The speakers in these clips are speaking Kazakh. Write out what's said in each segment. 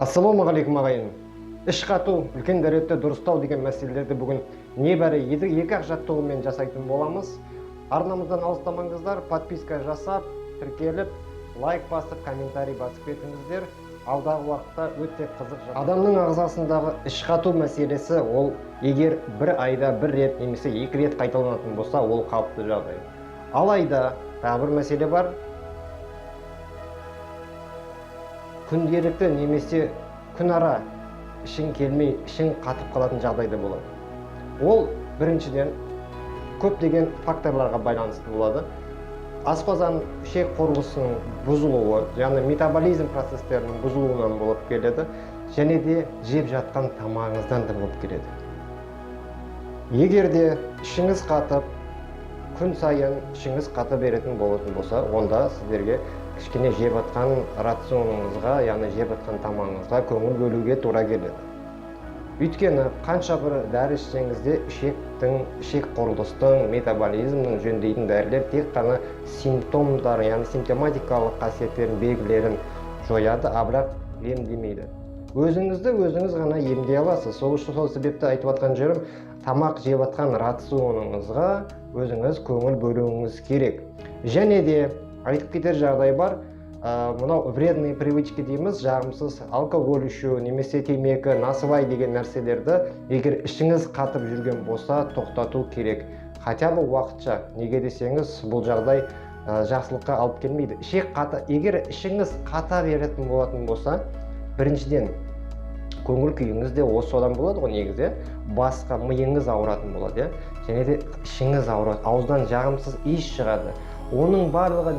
Ассалаумағалейкум ағайын. Іш қату, үлкен дәретті дұрыстау деген мәселелерді бүгін небәрі екі-ақ жаттығумен жасайтын боламыз. Арнамыздан алыстамаңыздар, подписка жасап, тіркеліп, лайк басып, комментарий басып кетіңіздер. Алдағы уақытта өте қызық жаттығу. Адамның ағзасындағы іш қату мәселесі ол егер бір айда бір рет немесе екі рет қайталанатын болса, ол қалыпты жағдай. Алайда тағы бір мәселе бар. Күнделікті немесе күнара ішің келмей, ішің қатып қалатын жағдайда болады. Ол біріншіден көптеген факторларға байланысты болады. Асқазан ішек құрылысының бұзылуы, яғни метаболизм процестерінің бұзылуынан болып келеді, және де жеп жатқан тамағыңыздан да болып келеді. Егер де ішіңіз қатып, күн сайын ішіңіз қата беретін болатын болса, онда сіздерге кішкене жеп жатқан рационыңызға, яғни жеп жатқан тамағыңызға көңіл бөлуге тура келеді. Өйткені қанша бір дәрі ішсеңіз де ішек құрылыстың, метаболизмнің жөндейтін дәрілер тек қана симптомдар, яғни симптоматикалық қасиеттерін, белгілерін жояды, бірақ емдемейді. Өзіңіз ғана емдей аласыз. Сол себепті айтып жатқан жерім, тамақ жеп жатқан рационыңызға өзіңіз көңіл бөлуіңіз керек. Және де айтып кетер жағдай бар, мынау вредные привычки дейміз, жағымсыз алкоголь ішу, немесе темекі, насыбай деген нәрселерді егер ішіңіз қатып жүрген болса, тоқтату керек. Хотя бы уақытша. Неге десеңіз, бұл жағдай жақсылыққа алып келмейді. Егер ішіңіз қата беретін болатын болса, біріншіден көңіл күйіңіз де осыдан болады ғой негізі, басқа миыңыз ауыратын болады, және де ішіңіз ауырады, ауыздан жағымсыз иіс шығады. Оның барлығы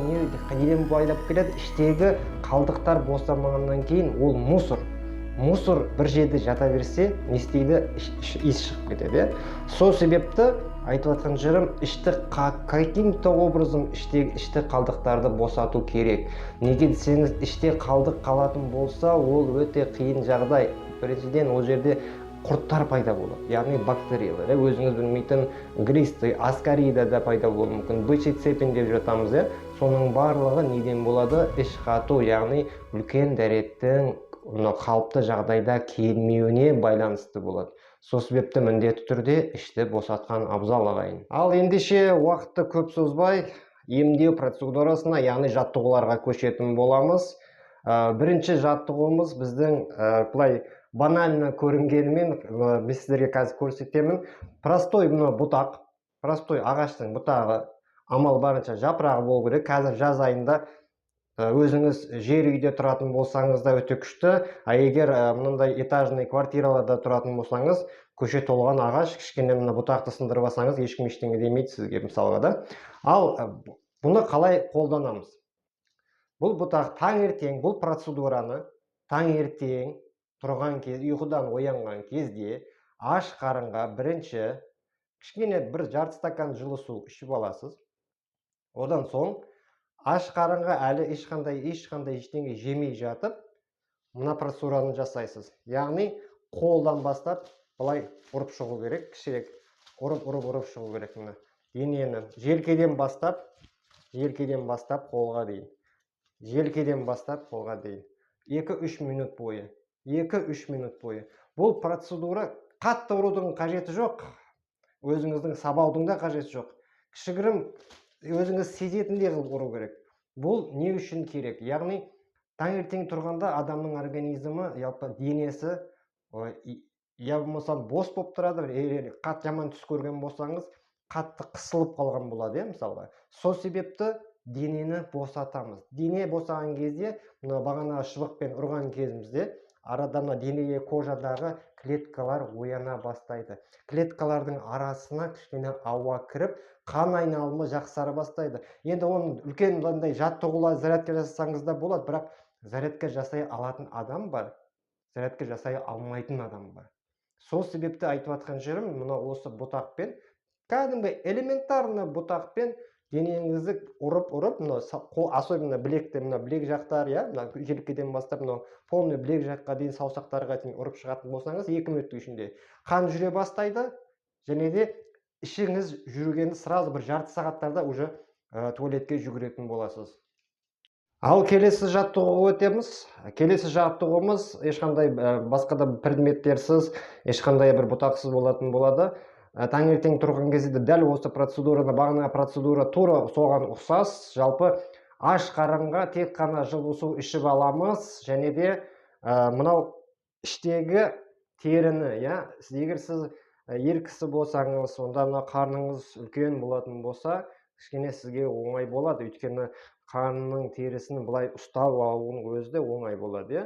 неден байлап келеді? Іштегі қалдықтар босамағаннан кейін ол мусор. Мусор бір жерде жата берсе, не істейді? Иіс шығып кетеді. Сол себепті айтып жатқан жерім, каким-то образом ішті қалдықтарды босату керек. Неге десеңіз, іште қалдық қалатын болса, ол өте қиын жағдай. Біріншіден ол жерде құрттар пайда болады, яғни бактериялар, өзіңіз білмейтін глисты, аскарида да пайда болуы мүмкін, бычий цепень деп жатамыз, соның барлығы неден болады? Іш қату, яғни үлкен дәреттің қалыпты жағдайда келмеуіне байланысты болады. Сол себепті міндетті түрде ішті босатқан абзал ағайын. Ал ендеше уақытты көп созбай, емдеу процедурасына, яғни жаттығуларға көшетін боламыз. Бірінші жаттығуымыз біздің былай банально көрінгенімен, мен сіздерге қазір көрсетемін. Простой бұтақ, простой ағаштың бұтағы, амал барынша жапырағы болу керек. Қазір жаз айында өзіңіз жер үйде тұратын болсаңыз да өте күшті, егер мынандай этажный квартираларда тұратын болсаңыз, көше толған ағаш, кішкене бұтақты сындырып алсаңыз, ешкім ештеңе демейді сізге, мысалға да. Ал бұны қалай қолданамыз? Бұл бұтақ таңертең, бұл процедураны таңертең тұрған кез, ұйқыдан оянған кезде аш қарынға бірінші кішкене бір жарты стакан жылы су ішіп аласыз. Одан соң аш қарынға әлі ешқандай ештеңе жемей жатып, мына процедураны жасайсыз. Яғни қолдан бастап былай ұрып шығу керек, кішірек ұрып шығу керек. Денені желкеден бастап қолға дейін. Желкеден бастап қолға дейін. 2-3 минут бойы. 2-3 минут бойы. Бұл процедура қатты ұрудың қажеті жоқ. Өзіңіздің сабаудың да қажеті жоқ. Кішігірім өзіңіз сезетіндей қылып ұру керек. Бұл не үшін керек? Яғни таңертең тұрғанда адамның организмі, денесі, я болмаса бос болып тұрады, қатты жаман түс көрген болсаңыз, қатты қысылып қалған болады, мысалға. Сол себепті денені босатамыз. Дене босаған кезде, бағана шыбықпен ұрған кезімізде, арадан денеге кожадағы клеткалар ояна бастайды. Клеткалардың арасына кішкене ауа кіріп, қан айналымы жақсара бастайды. Енді оның үлкен жаттығулар зарядка жасасаңыз да болады, бірақ зарядка жасай алатын адам бар, зарядка жасай алмайтын адам бар. Сол себепті айтып жатқан жерім, осы бұтақпен, кәдімгі элементарны бұтақпен денеңізді ұрып, особенно білекті, білек жақтар, желкеден бастап, полный білек жаққа дейін, саусақтарға дейін ұрып шығатын болсаңыз, 2 минуттың ішінде қан жүре бастайды, және де ішіңіз жүргенді сразу бір жарты сағаттарда уже туалетке жүгіретін боласыз. Ал келесі жаттығуға өтеміз. Келесі жаттығуымыз ешқандай басқа да предметтерсіз, ешқандай бір бұтақсыз болатын болады. Таңертең тұрған кезде дәл осы процедураны, бағана процедура тура соған ұқсас. Жалпы аш қарынға тек қана жылы су ішіп аламыз, және де мынау іштегі теріні, егер сіз ер кісі болсаңыз, онда мына қарныңыз үлкен болатын болса, кішкене сізге оңай болады, өйткені қарнның терісін былай ұстап алуының өзі де оңай болады,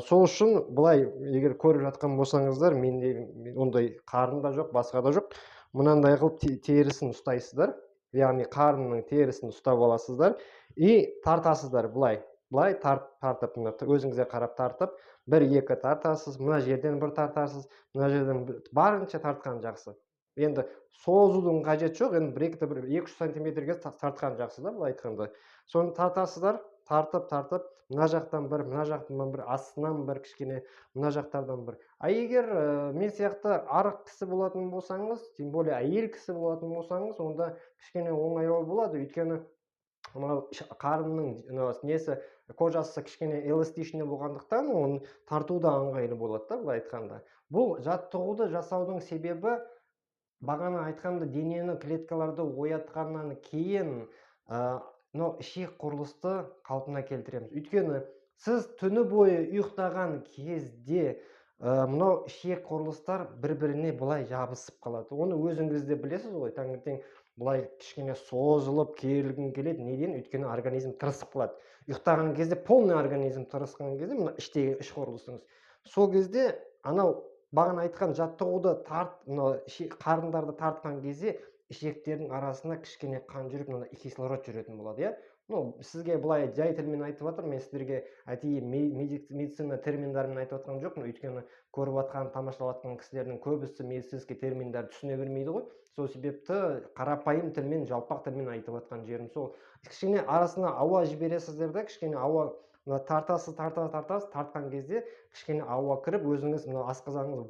сол үшін былай егер көріп жатқан болсаңыздар, менде ондай қарын да жоқ, басқа да жоқ. Мынандай қылып терісін ұстайсыздар, яғни қарнның терісін ұстап аласыздар и тартасыздар былай тартып, өзіңізге қарап тартып, 1-2 тартасыз, мына жерден бір тартасыз, мына жерден барынша тартқан жақсы. Енді созудың қажеті жоқ, енді 2-3 сантиметрге тартқан жақсы да, былай айтқанда. Соны тартасыздар, тартып, мына жақтан бір, мына жақтан бір, астынан бір кішкене, мына жақтардан бір. Егер мен сияқты арық кісі болатын болсаңыз, тем более әйел кісі болатын болсаңыз, онда кішкене оңайлау болады, өйткені қарынның несі, кожасы кішкене эластичный болғандықтан, оны тарту да ыңғайлы болады да, былай айтқанда. Бұл жаттығуды жасаудың себебі, бағана айтқанда денені клеткаларды оятқаннан кейін ішек құрылысты қалпына келтіреміз. Өйткені сіз түні бойы ұйықтаған кезде мынау ішек құрылыстар бір-біріне былай жабысып қалады. Оны өзіңіз де білесіз ғой, таңертең былай кішкене созылып керілгің келеді. Неден? Өйткені организм тырысып қалады. Ұйықтаған кезде полный организм тырысқан кезде, мына іштегі іш құрылысыңыз. Сол кезде анау бағана айтқан жаттығуды қарындарды тартқан кезде ішектердің арасына кішкене қан жүріп, кислород жүретін болады, сізге былай жай тілмен айтып жатыр, мен сіздерге медицина терминдерін айтып жатқан жоқпын, өйткені көріп жатқан, тамашалап жатқан кісілердің көбісі медицинский терминдерді түсіне бермейді ғой. Сол себепті қарапайым тілмен, жалпақ тілмен айтып жатқан жерім сол. Кішкене арасына ауа жібересіздер да, кішкене ауа тартасыз, тартқан кезде кішкене ауа кіріп, өзіңіз асқазаныңыз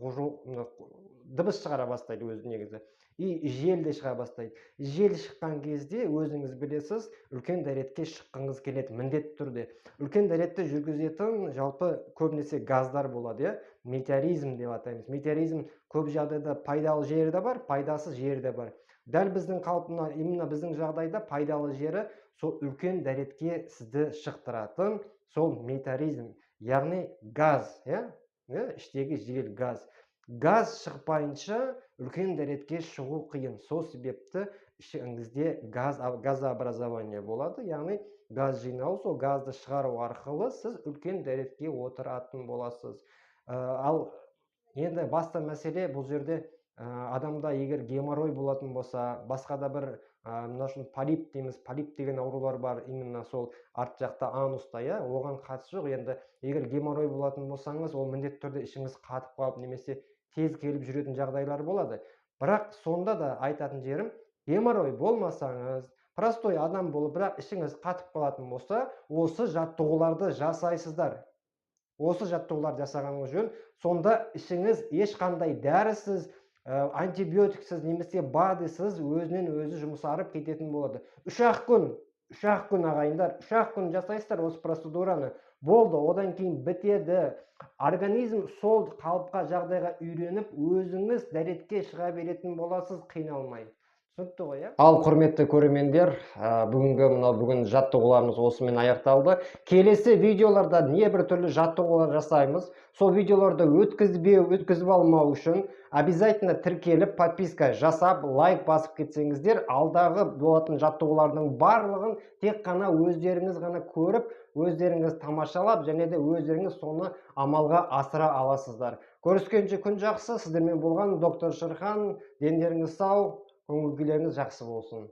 дыбыс шығара бастайды өзі негізі. И жел де шыға бастайды. Жел шыққан кезде өзіңіз білесіз, үлкен дәретке шыққыңыз келеді, міндетті түрде. Үлкен дәретті жүргізетін жалпы көбінесе газдар болады, метеоризм деп атаймыз. Метеоризм көп жағдайда пайдалы жері де бар, пайдасыз жері де бар. Дәл біздің қалпына, именно біздің жағдайда пайдалы жері сол үлкен дәретке сізді шықтыратын сол метеоризм, яғни газ, іштегі жел газ. Газ шықпайынша үлкен дәретке шығу қиын. Сол себепті ішіңізде газообразование болады, яғни газ жинау, сол газды шығару арқылы сіз үлкен дәретке отыратын боласыз. Ал енді басты мәселе бұл жерде адамда егер геморрой болатын болса, басқа да бір полип дейміз, полип деген аурулар бар, именно сол арт жақта ануста, оған қатысы жоқ. Енді егер геморрой болатын болсаңыз, ол міндетті түрде ішіңіз қатып қалып, немесе тез келіп жүретін жағдайлар болады. Бірақ сонда да айтатын жерім, геморрой болмасаңыз, простой адам болып, бірақ ішіңіз қатып қалатын болса, осы жаттығуларды жасайсыздар. Осы жаттығуларды жасағаныңыз жөн, сонда ішіңіз ешқандай дәрісіз, антибиотиксіз, немесе БАДысыз өзінен өзі жұмсарып кететін болады. 3-ақ күн ағайындар, 3-ақ күн жасайсыздар осы процедураны. Болды, одан кейін бітеді. Организм сол қалыпқа жағдайға үйреніп, өзіңіз дәретке шыға беретін боласыз қиналмай. Түсінікті ғой, Ал құрметті көрермендер, бүгін жаттығуларымыз осымен аяқталды. Келесі видеоларда небір түрлі жаттығулар жасаймыз. Сол видеоларды өткізіп алмау үшін обязательно тіркеліп, подписка жасап, лайк басып кетсеңіздер, алдағы болатын жаттығулардың барлығын тек қана өздеріңіз ғана көріп, өздеріңіз тамашалап, және де өздеріңіз соны амалға асыра аласыздар. Көріскенше күн жақсы, сіздермен болған доктор Шырхан, дендеріңіз сау, көңіл күйлеріңіз жақсы болсын.